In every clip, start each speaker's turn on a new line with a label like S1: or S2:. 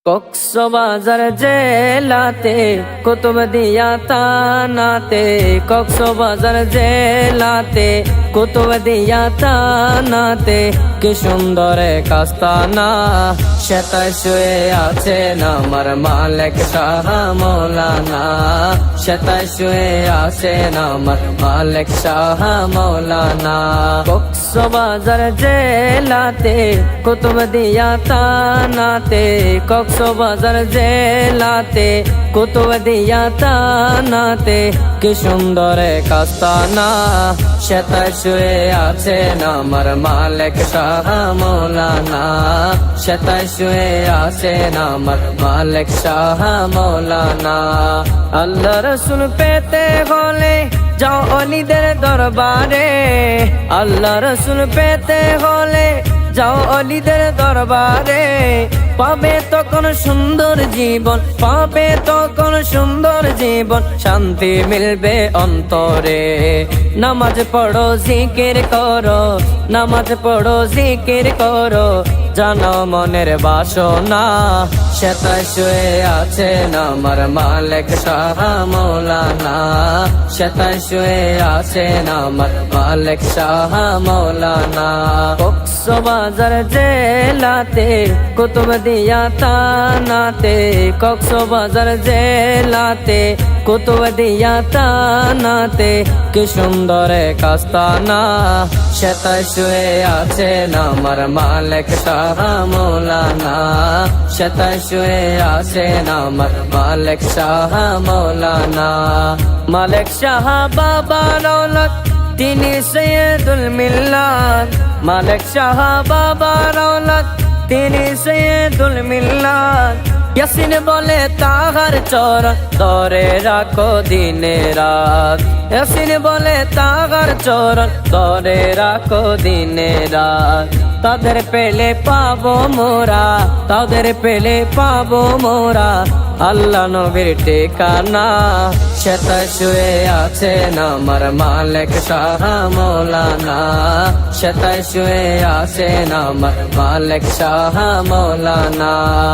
S1: কক্সবাজার জেলাতে কুতুবদিয়া থানাতে, কক্সবাজার জেলাতে কুতুবদিয়া থানাতে, কি সুন্দর এক আস্তানা, সেটাই শুয়ে আছেন আমার মালিক শাহ মৌলানা, সেটাই শুয়ে আছেন আমার মালিক শাহ মৌলানা। কক্সবাজার জেলাতে কুতুবদিয়া থানাতে, কক্সবাজার জেলাতে কুতুবদিয়া থানাতে, কি সুন্দর এক আস্তানা, সেটাই শুয়ে আছেন আমার মালিক শাহ মৌলানা, সেটাই শুয়ে আছেন আমার মালিক শাহ মৌলানা। আল্লাহ রসুল পেতে হলে যাও অলিদের দরবারে, আল্লাহ রসুল পেতে হলে যাও অলিদের দরবারে, পাবে তখন সুন্দর জীবন, পাবে তখন সুন্দর জীবন, শান্তি মিলবে অন্তরে। নামাজ পড়ো জিকির করো, নামাজ পড়ো জিকির করো, জানো মনের বাসনা, সেটাই শুয়ে আছেন আমার মালিক শাহ মৌলানা, সেটাই শুয়ে আছেন আমার মালিক শাহ মৌলানা। কক্সবাজার জেলাতে কুতুবদিয়া থানাতে, কক্সবাজার জেলাতে কুতুবদিয়া থানাতে, কি সুন্দর এক আস্তানা, সেটাই শুয়ে আছেন আমার মালিক শাহ মৌলানা, সেটাই শুয়ে আছেন আমার মালিক শাহ মৌলানা। মালিক শাহ বাবা রৌলত তিনি সৈয়দুল মিল্লাত, মালিক শাহ বাবা রৌলত তিনি সৈয়দুল মিল্লাত, ইয়াসিন বলে তাহার চরণ ধরে রাখো দিনে রাত, ইয়াসিন বলে তাহার চরণ ধরে রাখো দিনে রাত, তাদের পেলে পাবো মোরা, তাদের পেলে পাবো মোরা আল্লাহ নবীর ঠিকানা, সেটাই শুয়ে আছেন আমার মালিক শাহ মৌলানা, সেটাই শুয়ে আছেন আমার মালিক শাহ মৌলানা।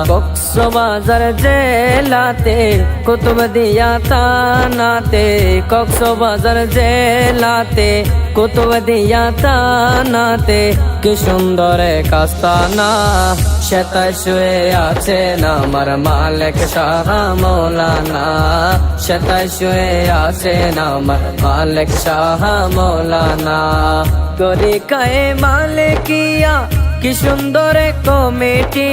S1: কক্সবাজার জেলাতে কুতুবদিয়া থানাতে, কক্সবাজার জেলাতে কুতুবদিয়া থানাতে, কি সুন্দর এক আস্তানা, সেটাই শুয়ে আছেন আমার মালিক শাহ মৌলানা, সেটাই শুয়ে আছেন আমার মালিক শাহ মৌলানা। তরিকায়ে মালিকিয়া কি সুন্দর কমিটি,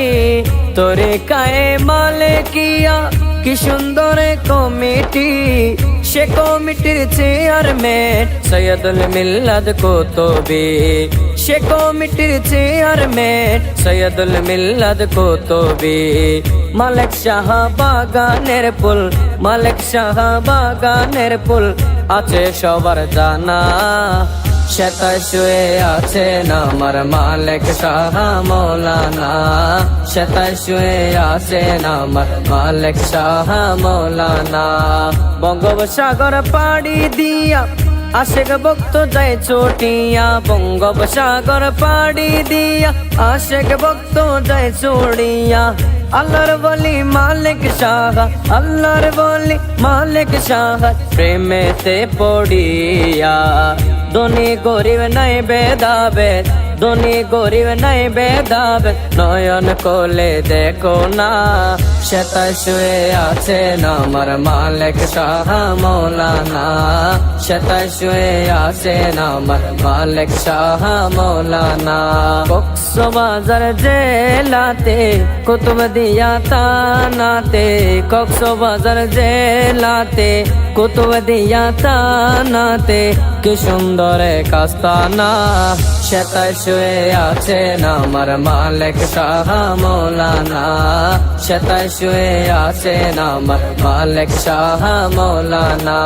S1: তরিকায়ে মালিকিয়া কি সুন্দর কমিটি, সে কমিটির চেয়ারম্যান সৈয়দুল মিল্লাত কুতুবী, সে কমিটির চেয়ারম্যান সৈয়দুল মিল্লাত কুতুবী। মালিক শাহ বাগানের ফুল, মালিক শাহ বাগানের ফুল আছে সবার জানা, সেটাই শুয়ে আছেন আমার মালিক শাহ মৌলানা, সেটাই শুয়ে আছেন আমার মালিক শাহ মৌলানা। বঙ্গোপসাগর পাড়ি দিয়া আশেক ভক্ত যায় চটিয়া, বঙ্গোপসাগর পাড়ি দিয়া আশেক ভক্ত যায় চড়িয়া, আল্লাহর বলি মালিক শাহ, আল্লাহর বলি মালিক শাহ, প্রেমেতে পড়িয়া ধনী গরিব নাই ভেদাভেদ, ধনী গরিব নাই ভেদাভেদ, নয়ন কোলে দেখো না, সেটাই শুয়ে আছেন আমার মালিক শাহ মৌলানা, সেটাই শুয়ে আছেন আমার মালিক শাহ মৌলানা। কক্সবাজার জেলাতে কুতুবদিয়া থানাতে, কক্সবাজার জেলাতে কুতুবদিয়া থানাতে, কি সুন্দর এক আস্তানা, সেটাই শুয়ে আছেন আমার মালিক শাহ মৌলানা, সেটাই শুয়ে আছেন আমার মালিক শাহ মৌলানা।